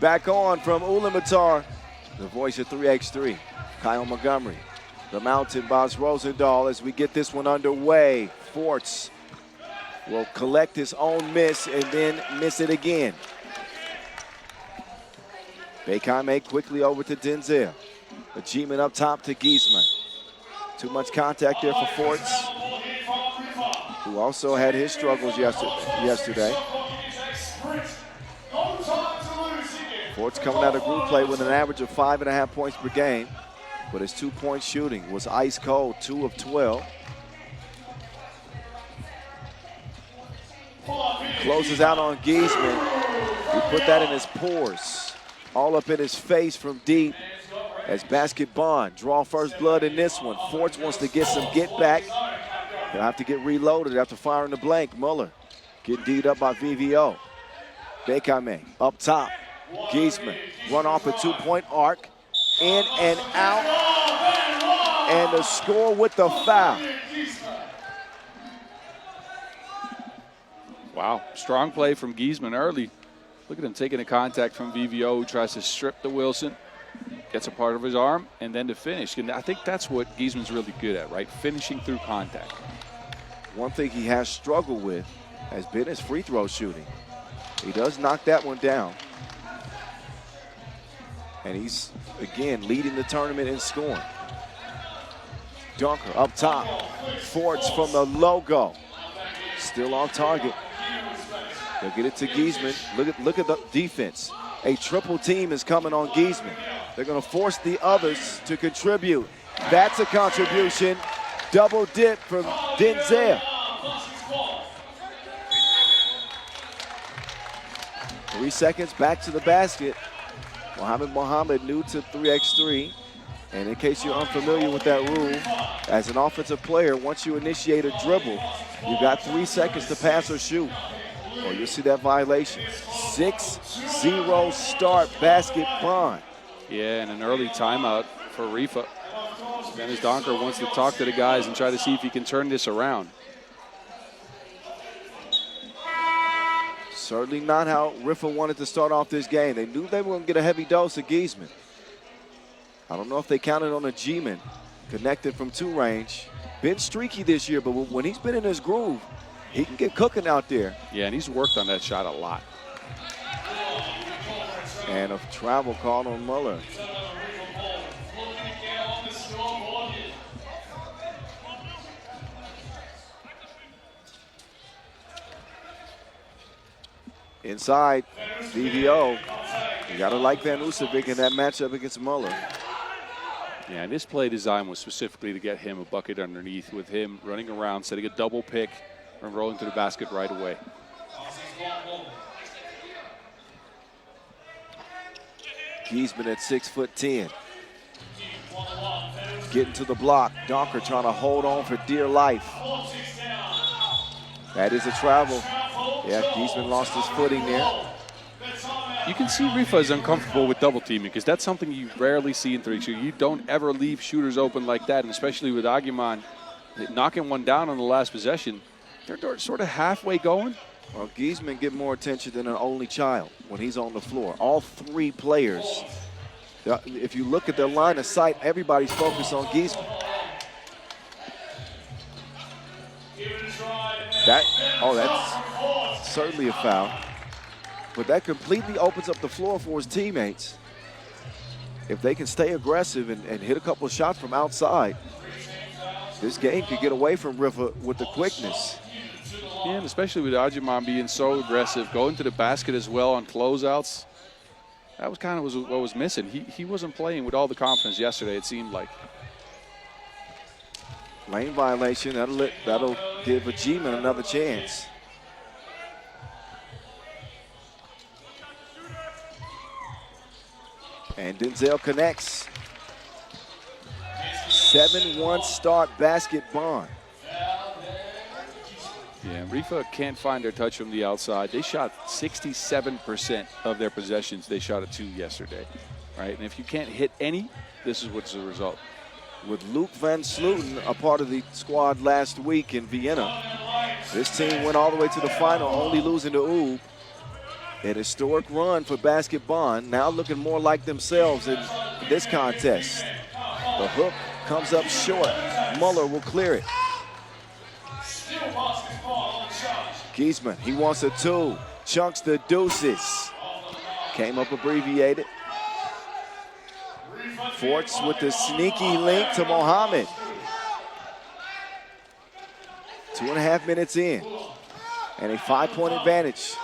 back on from Ulaanbaatar, the voice of 3x3, Kyle Montgomery. The Mountain Boss Rosendahl as we get this one underway. Forts will collect his own miss and then miss it again. Bekame quickly over to Denzel. Achievement up top to Giesman. Too much contact there for Forts, who also had his struggles yesterday. Forts coming out of group play with an average of 5.5 points per game, but his 2-point shooting was ice cold, 2 of 12. Closes out on Giesman. He put that in his pores, all up in his face from deep as Basket Bonn draw first blood in this one. Forts wants to get some get back. He'll have to get reloaded after firing the blank. Muller getting D'd up by VVO. Bekame up top. Giesman run off a 2-point arc. In and out. And the score with the foul. Wow, strong play from Giesman early. Look at him taking a contact from VVO, who tries to strip the Wilson, gets a part of his arm, and then to finish. And I think that's what Giesman's really good at, right? Finishing through contact. One thing he has struggled with has been his free throw shooting. He does knock that one down. And he's, again, leading the tournament in scoring. Dunker up top. Forts from the logo. Still on target. They'll get it to Giesman. Look at the defense. A triple team is coming on Giesman. They're going to force the others to contribute. That's a contribution. Double dip from Denzel. 3 seconds back to the basket. Mohammed new to 3x3. And in case you're unfamiliar with that rule, as an offensive player, once you initiate a dribble, you've got 3 seconds to pass or shoot, or you'll see that violation. 6-0 start, Basket Bonn. Yeah, and an early timeout for Riffa. Dennis Donker wants to talk to the guys and try to see if he can turn this around. Certainly not how Riffa wanted to start off this game. They knew they were going to get a heavy dose of Giesman. I don't know if they counted on a G-man connected from 2 range. Been streaky this year, but when he's been in his groove, he can get cooking out there. Yeah, and he's worked on that shot a lot. And a travel called on Muller. Inside, VVO. You got to like Van Usevic in that matchup against Muller. Yeah, and this play design was specifically to get him a bucket underneath, with him running around, setting a double pick, and rolling to the basket right away. Giesman at 6'10". Getting to the block. Donker trying to hold on for dear life. That is a travel. Yeah, Giesman lost his footing there. You can see Riffa is uncomfortable with double teaming, because that's something you rarely see in 3x3. You don't ever leave shooters open like that, and especially with Aguiman knocking one down on the last possession. They're sort of halfway going. Well, Giesman get more attention than an only child when he's on the floor. All 3 players, if you look at their line of sight, everybody's focused on Giesman. That's certainly a foul. But that completely opens up the floor for his teammates. If they can stay aggressive and hit a couple of shots from outside, this game could get away from Riffa with the quickness. Yeah, and especially with Aguiman being so aggressive, going to the basket as well on closeouts. That was kind of what was missing. He wasn't playing with all the confidence yesterday, it seemed like. Lane violation, that'll give a G-man another chance. And Denzel connects. 7-1 start, Basket Bonn. Yeah, Riffa can't find their touch from the outside. They shot 67% of their possessions. They shot a 2 yesterday, right? And if you can't hit any, this is what's the result. With Luke Van Sluten a part of the squad last week in Vienna, this team went all the way to the final, only losing to Ub. An historic run for Basket Bonn, now looking more like themselves in this contest. The hook comes up short. Muller will clear it. Giesman, he wants a two. Chunks the deuces. Came up abbreviated. Forts with the sneaky link to Mohammed. 2.5 minutes in. And a 5-point advantage.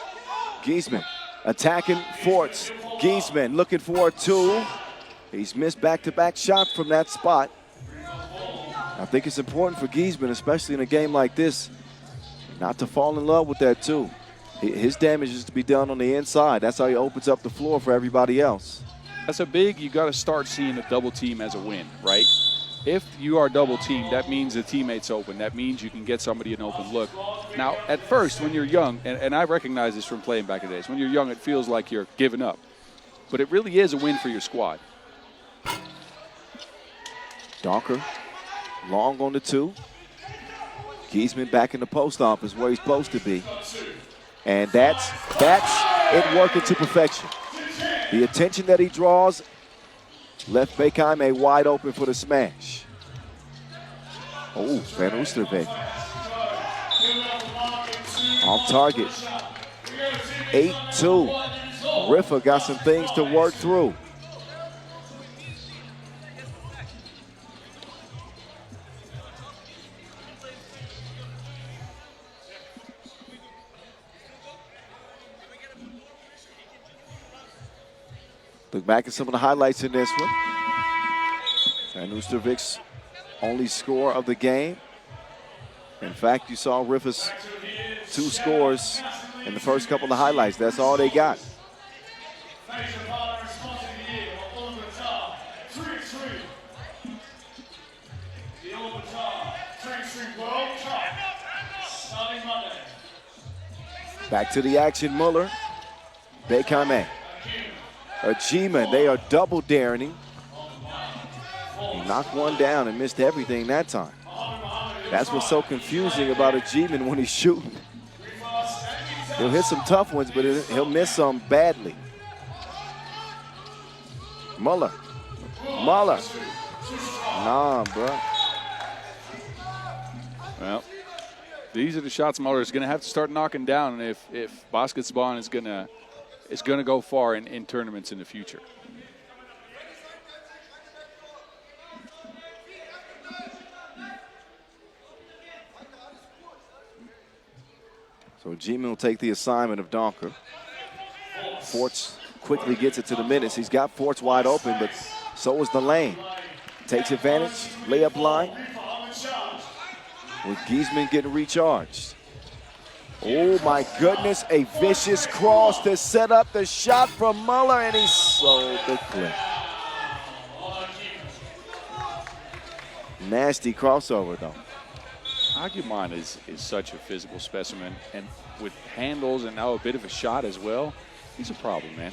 Giesman attacking Forts. Giesman looking for a two. He's missed back-to-back shots from that spot. I think it's important for Giesman, especially in a game like this, not to fall in love with that two. His damage is to be done on the inside. That's how he opens up the floor for everybody else. That's a big, you got to start seeing a double team as a win, right? If you are double teamed, that means the teammate's open. That means you can get somebody an open look. Now, at first, when you're young, and I recognize this from playing back in the days, when you're young, it feels like you're giving up. But it really is a win for your squad. Donker, long on the two. Giesman back in the post office where he's supposed to be. And that's it working to perfection. The attention that he draws left Bekheim wide open for the smash. Oh, Van Oosterbeek. Off target. 8-2. Riffa got some things to work through. Look back at some of the highlights in this one. Van Oosterbeek's only score of the game. In fact, you saw Riffa's 2 scores in the first couple of highlights. That's all they got. Back to the action, Muller. Bekheim. Ajima, they are double daring him. He knocked one down and missed everything that time. That's what's so confusing about Ajima when he's shooting. He'll hit some tough ones, but he'll miss some badly. Muller. Nah, bro. Well, these are the shots Muller is going to have to start knocking down if Basket Bonn is going to go far in tournaments in the future. So G-Man will take the assignment of Donker. Forts quickly gets it to the minutes. He's got Forts wide open, but so is the lane. Takes advantage, layup line. With Giesman getting recharged. Oh my goodness, a vicious cross to set up the shot from Muller, and he sold the clip. Nasty crossover though. Agumon is such a physical specimen, and with handles and now a bit of a shot as well, he's a problem, man.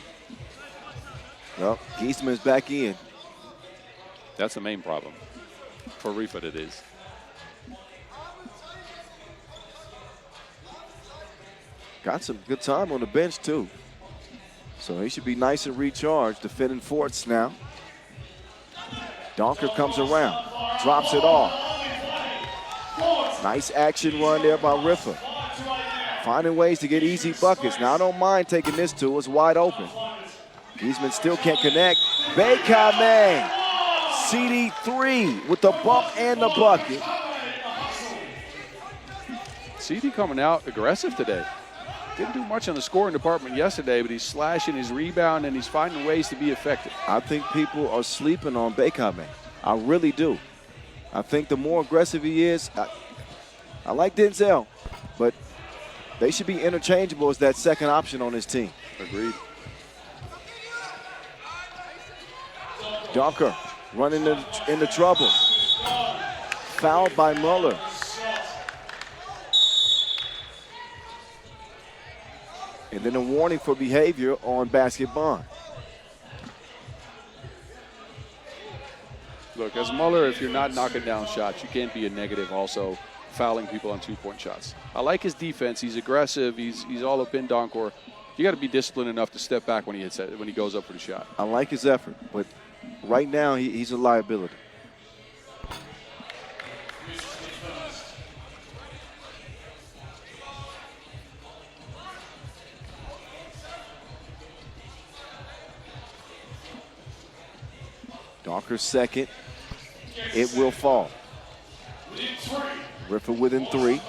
Well, Giesman's back in. That's the main problem. For Riffa it is. Got some good time on the bench too. So he should be nice and recharged, defending Forts now. Donker comes around, drops it off. Nice action run there by Riffa. Finding ways to get easy buckets. Now I don't mind taking this two, it's wide open. Giesman still can't connect. Bekheim, CD3 with the bump and the bucket. CD coming out aggressive today. Didn't do much on the scoring department yesterday, but he's slashing his rebound and he's finding ways to be effective. I think people are sleeping on Bekheim. I really do. I think the more aggressive he is, I like Denzel, but they should be interchangeable as that second option on his team. Agreed. Donker running into trouble. Fouled by Muller. And then a warning for behavior on Basket Bonn. Look, as Muller, if you're not knocking down shots, you can't be a negative also fouling people on 2-point shots. I like his defense. He's aggressive. He's all up in Donkor. You got to be disciplined enough to step back when he goes up for the shot. I like his effort, but right now he's a liability. Donker's second. It will fall. Riffa within 3.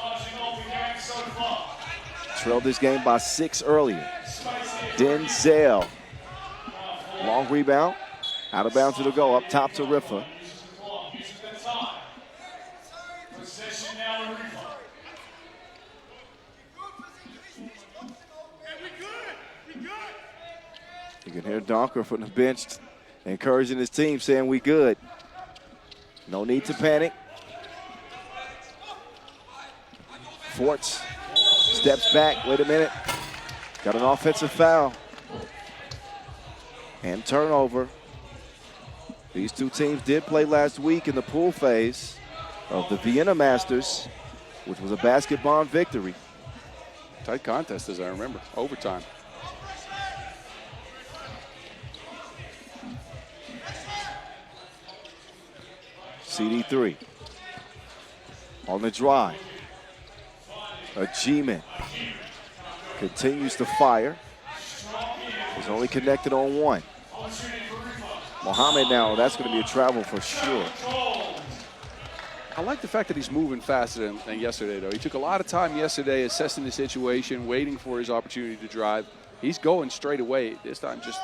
Trailed this game by 6 earlier. Denzel. Long rebound. Out of bounds it'll go. Up top to Riffa. You can hear Donker from the bench encouraging his team, saying we good. No need to panic. Forts steps back. Wait a minute. Got an offensive foul. And turnover. These two teams did play last week in the pool phase of the Vienna Masters, which was a basketball victory. Tight contest, as I remember. Overtime. CD3 on the drive. Ajiman continues to fire. He's only connected on 1. Mohammed now, that's going to be a travel for sure. I like the fact that he's moving faster than yesterday, though. He took a lot of time yesterday assessing the situation, waiting for his opportunity to drive. He's going straight away. This time just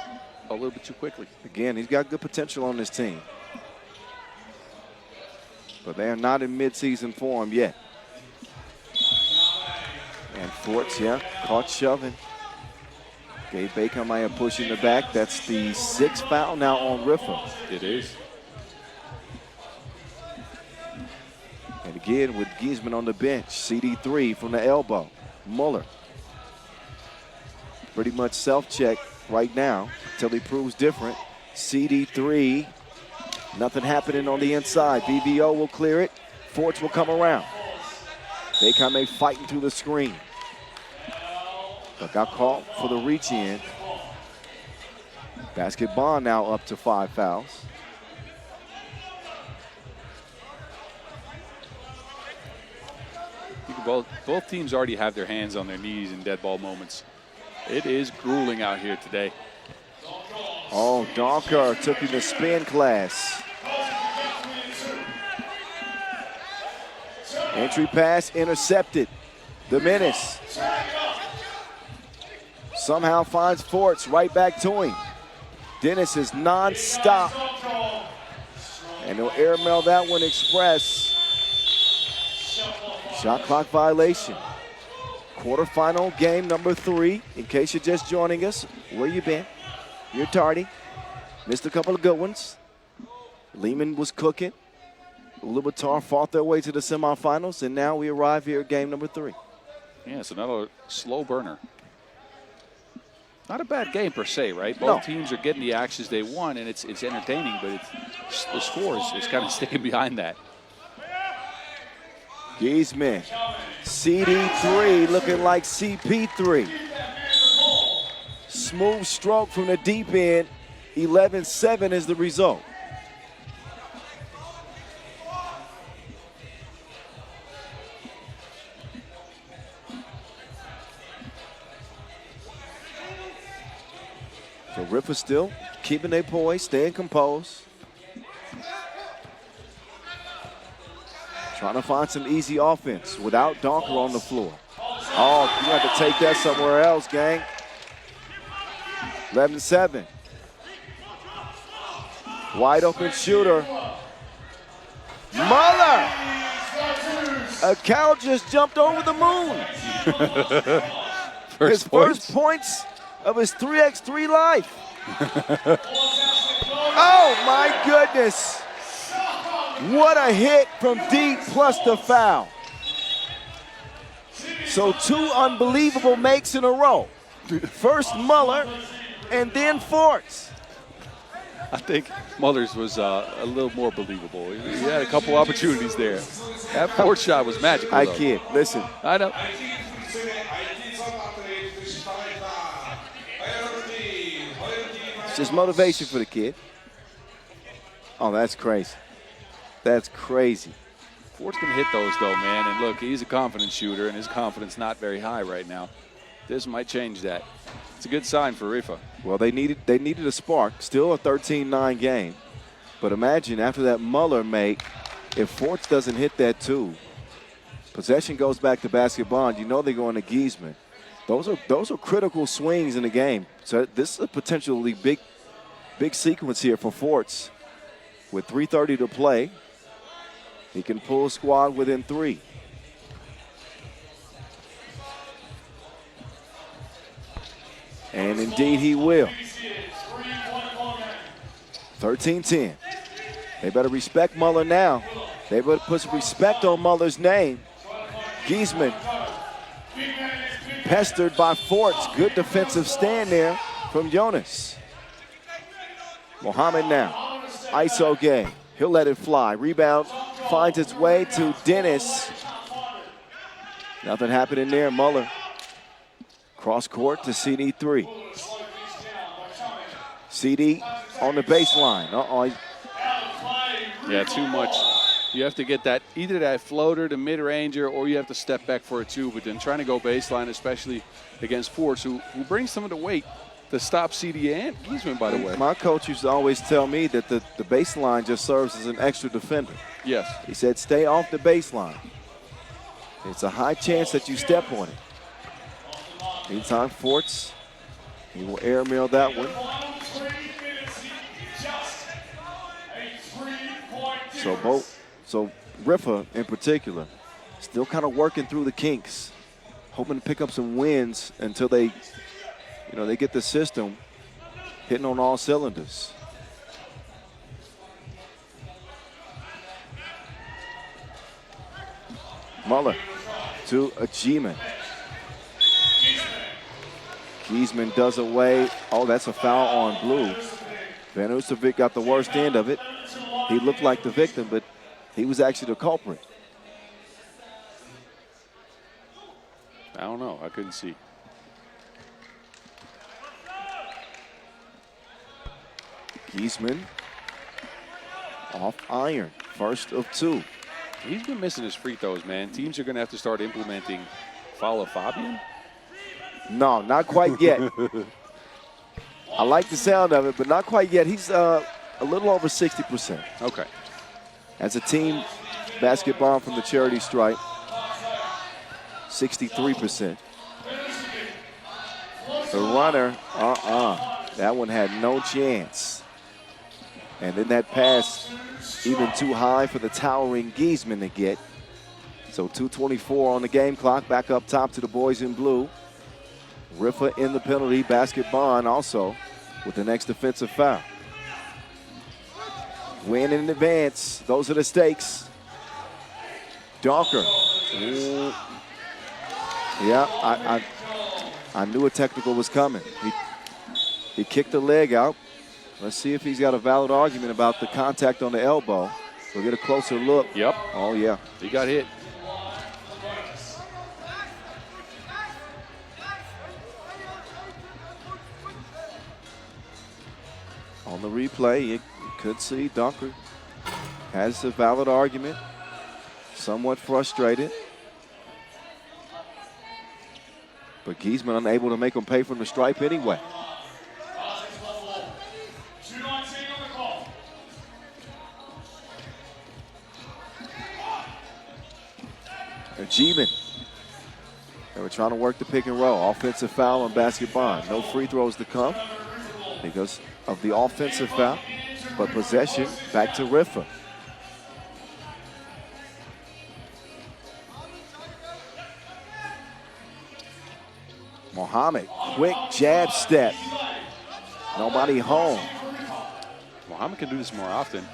a little bit too quickly. Again, he's got good potential on this team. But they are not in midseason form yet. And Forts, caught shoving. Gabe Bakermeyer pushing the back. That's the 6th foul now on Riffa. It is. And again with Giesman on the bench. CD3 from the elbow. Muller. Pretty much self-check right now until he proves different. CD3. Nothing happening on the inside. VVO will clear it. Forts will come around. Bakermeyer fighting through the screen. But got caught for the reach in. Basketball now up to 5 fouls. Both teams already have their hands on their knees in dead ball moments. It is grueling out here today. Oh, Donker took him to spin class. Entry pass intercepted. The menace somehow finds Forts right back to him. Dennis is non-stop. And he'll airmail that one express. Shot clock violation. Quarterfinal game number 3. In case you're just joining us, where you been? You're tardy. Missed a couple of good ones. Lehman was cooking. Ulaanbaatar fought their way to the semifinals, and now we arrive here at game number 3. Yeah, it's another slow burner. Not a bad game per se, right? Both teams are getting the actions they want, and it's entertaining, but the score is kind of sticking behind that. Giesman, CD3 looking like CP3. Smooth stroke from the deep end. 11-7 is the result. So Riffa still keeping their poise, staying composed. Trying to find some easy offense without Donker on the floor. Oh, you have to take that somewhere else, gang. 11-7. Wide open shooter. Muller! A cow just jumped over the moon. His first points of his 3x3 life. Oh my goodness. What a hit from deep plus the foul. So 2 unbelievable makes in a row. First Muller and then Forts. I think Muller's was a little more believable. He had a couple opportunities there. That fourth shot was magical. I kid. Listen. I know. It's just motivation for the kid. Oh, that's crazy. That's crazy. Ford's can hit those, though, man. And look, he's a confident shooter, and his confidence not very high right now. This might change that. It's a good sign for Riffa. Well, they needed a spark. Still a 13-9 game. But imagine after that Muller make, if Forts doesn't hit that too, possession goes back to basketball. You know they're going to Giesman. Those are critical swings in the game. So this is a potentially big sequence here for Forts. With 3:30 to play, he can pull a squad within 3. And indeed he will. 13-10. They better respect Muller now. They better put some respect on Muller's name. Giesman pestered by Forts. Good defensive stand there from Jonas. Mohammed now. ISO game. He'll let it fly. Rebound finds its way to Dennis. Nothing happening there. Muller. Cross court to CD3. CD on the baseline. Yeah, too much. You have to get that, either that floater to mid-ranger, or you have to step back for it too. But then trying to go baseline, especially against Forts, who brings some of the weight to stop CD and Giesman, by the way. My coach used to always tell me that the baseline just serves as an extra defender. Yes. He said, stay off the baseline. It's a high chance that you step on it. Meantime, Forts, he will airmail that one. So Riffa in particular, still kind of working through the kinks, hoping to pick up some wins until they get the system hitting on all cylinders. Muller to Ajiman. Giesman does away. Oh, that's a foul on Blue. Van Ustervik got the worst end of it. He looked like the victim, but he was actually the culprit. I don't know. I couldn't see. Giesman off iron. First of 2. He's been missing his free throws, man. Teams are going to have to start implementing follow Fabian. No, not quite yet. I like the sound of it, but not quite yet. He's a little over 60%. Okay. As a team basketball from the charity stripe, 63%. The runner, that one had no chance. And then that pass even too high for the towering Giesman to get. So 2:24 on the game clock. Back up top to the boys in blue. Riffa in the penalty. Basketball also with the next defensive foul. Win in advance. Those are the stakes. Donker. Yeah, I knew a technical was coming. He kicked the leg out. Let's see if he's got a valid argument about the contact on the elbow. We'll get a closer look. Yep. Oh, yeah. He got hit. On the replay, you could see Dunker has a valid argument. Somewhat frustrated. But Giesman unable to make him pay from the stripe anyway. Ajiman. They were trying to work the pick and roll. Offensive foul on basketball. No free throws to come because of the offensive foul. But possession back to Riffa. Mohammed, quick jab step. Nobody home. Mohammed can do this more often.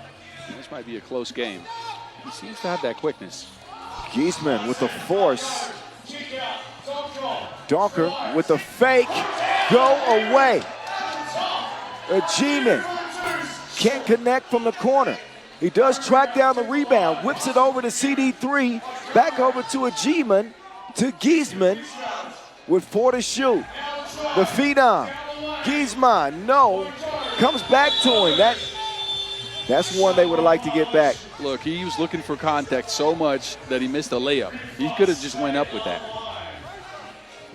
This might be a close game. He seems to have that quickness. Giesman with the force. Donker with the fake. Go away. Ajiman can't connect from the corner. He does track down the rebound. Whips it over to CD3. Back over to Ajiman. To Giesman with 4 to shoot. The phenom. Giesman, no. Comes back to him. That's one they would have liked to get back. Look, he was looking for contact so much that he missed a layup. He could have just went up with that.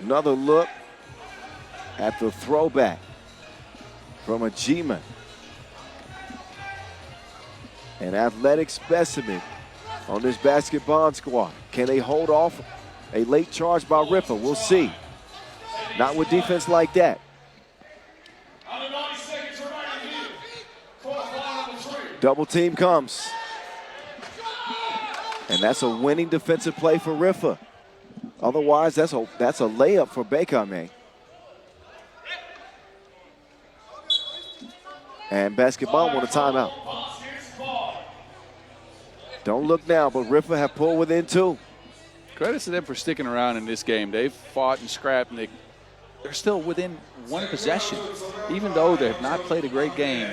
Another look at the throwback from a G-man. An athletic specimen on this basketball squad. Can they hold off a late charge by Riffa? We'll see. Not with defense like that. Double team comes. And that's a winning defensive play for Riffa. Otherwise, that's a layup for Bekame. And basketball want a timeout. Don't look now, but Riffa have pulled within 2. Credit to them for sticking around in this game. They've fought and scrapped, and they're still within 1 possession. Even though they have not played a great game,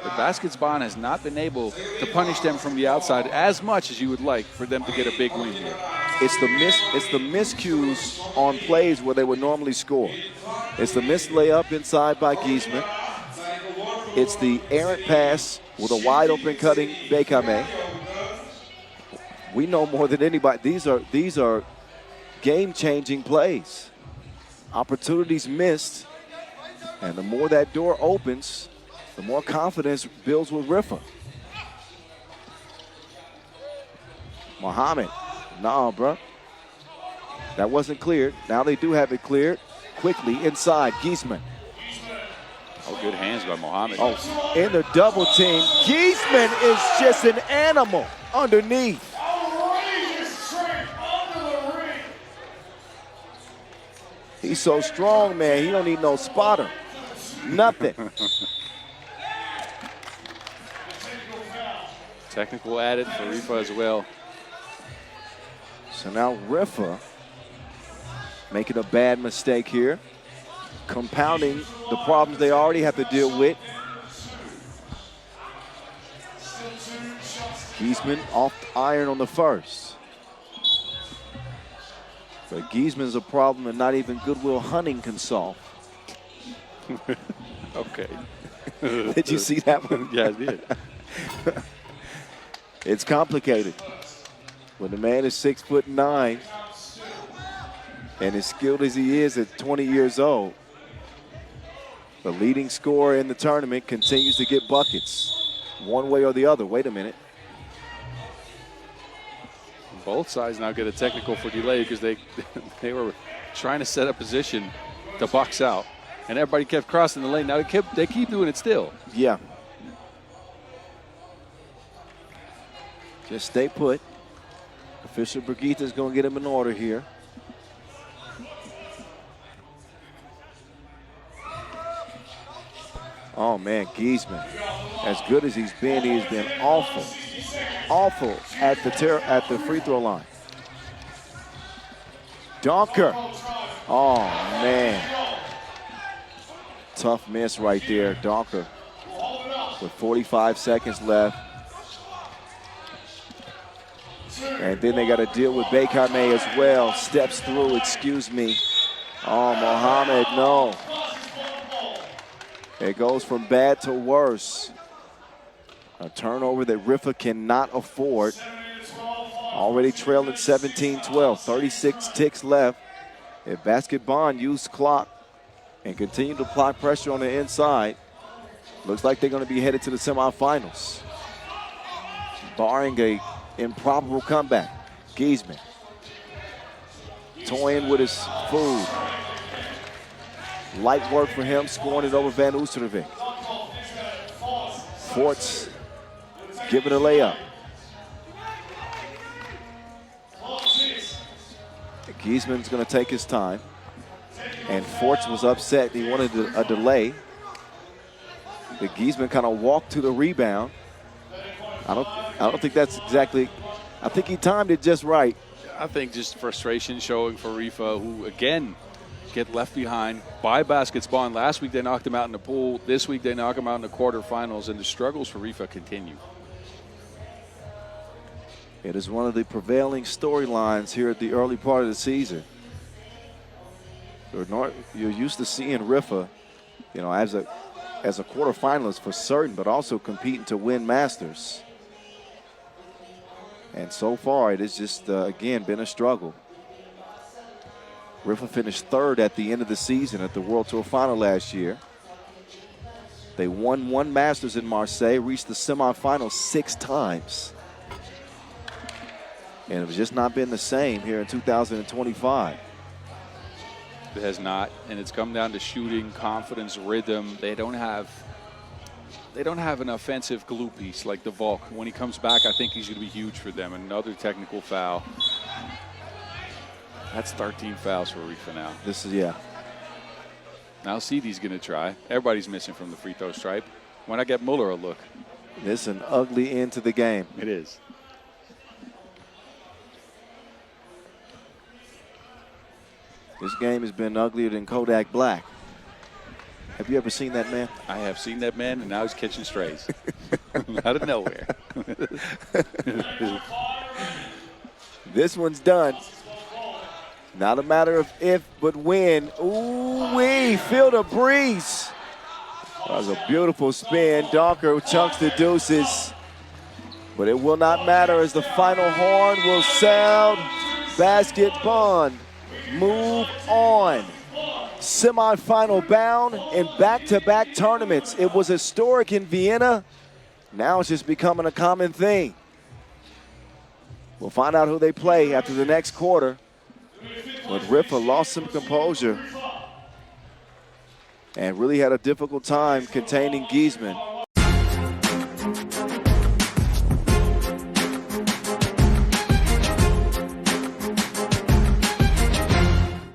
the Baskets Bonn has not been able to punish them from the outside as much as you would like for them to get a big win here. It's the miscues on plays where they would normally score. It's the missed layup inside by Giesman. It's the errant pass with a wide open cutting Bekame. We know more than anybody. These are game-changing plays. Opportunities missed, and the more that door opens, the more confidence builds with Riffa. Muhammad, nah, bro. That wasn't cleared. Now they do have it cleared. Quickly inside, Giesman. Oh, good hands by Muhammad. Oh, in the double team. Giesman is just an animal underneath. He's so strong, man. He don't need no spotter. Nothing. Technical added for Riffa as well. So now Riffa making a bad mistake here, compounding the problems they already have to deal with. Giesman off the iron on the first. But Giesman's a problem that not even Goodwill Hunting can solve. Okay. Did you see that one? Yeah, I did. It's complicated. When the man is 6'9", and as skilled as he is at 20 years old, the leading scorer in the tournament continues to get buckets one way or the other. Wait a minute. Both sides now get a technical for delay because they were trying to set a position to box out, and everybody kept crossing the lane. Now they keep doing it still. Yeah. Just stay put. Official Brigitta's going to get him in order here. Oh, man, Giesman, as good as he's been awful. Awful at the free throw line. Donker. Oh, man. Tough miss right there, Donker. With 45 seconds left. And then they got to deal with Bekame as well. Steps through, excuse me. Oh, Mohammed, no. It goes from bad to worse. A turnover that Riffa cannot afford. Already trailing 17-12, 36 ticks left. If Basket Bonn use clock and continue to apply pressure on the inside, looks like they're going to be headed to the semifinals. Barring a improbable comeback. Giesman toying with his food. Light work for him, scoring it over Van Oostervik. Forts giving a layup. Giesman's going to take his time. And Forts was upset. He wanted a delay. But Giesman kind of walked to the rebound. I don't think that's exactly, I think he timed it just right. I think just frustration showing for Riffa, who again get left behind by Baskets Bonn. Last week they knocked him out in the pool. This week they knock him out in the quarterfinals, and the struggles for Riffa continue. It is one of the prevailing storylines here at the early part of the season. You're used to seeing Riffa, as a as a quarterfinalist for certain, but also competing to win Masters. And so far, it has just, again, been a struggle. Riffa finished third at the end of the season at the World Tour Final last year. They won 1 Masters in Marseille, reached the semifinals 6 times. And it has just not been the same here in 2025. It has not, and it's come down to shooting, confidence, rhythm. They don't have an offensive glue piece like the Volk. When he comes back, I think he's going to be huge for them. Another technical foul. That's 13 fouls for Riffa now. This is, yeah. Now CD's going to try. Everybody's missing from the free throw stripe. Why not get Muller a look? This is an ugly end to the game. It is. This game has been uglier than Kodak Black. Have you ever seen that man? I have seen that man, and now he's catching strays. Out of nowhere. This one's done. Not a matter of if, but when. Ooh-wee, feel the breeze. That was a beautiful spin. Donker chunks the deuces. But it will not matter as the final horn will sound. Basket Bonn. Move on. Semi-final bound in back-to-back tournaments. It was historic in Vienna. Now it's just becoming a common thing. We'll find out who they play after the next quarter. But Riffa lost some composure and really had a difficult time containing Giesman.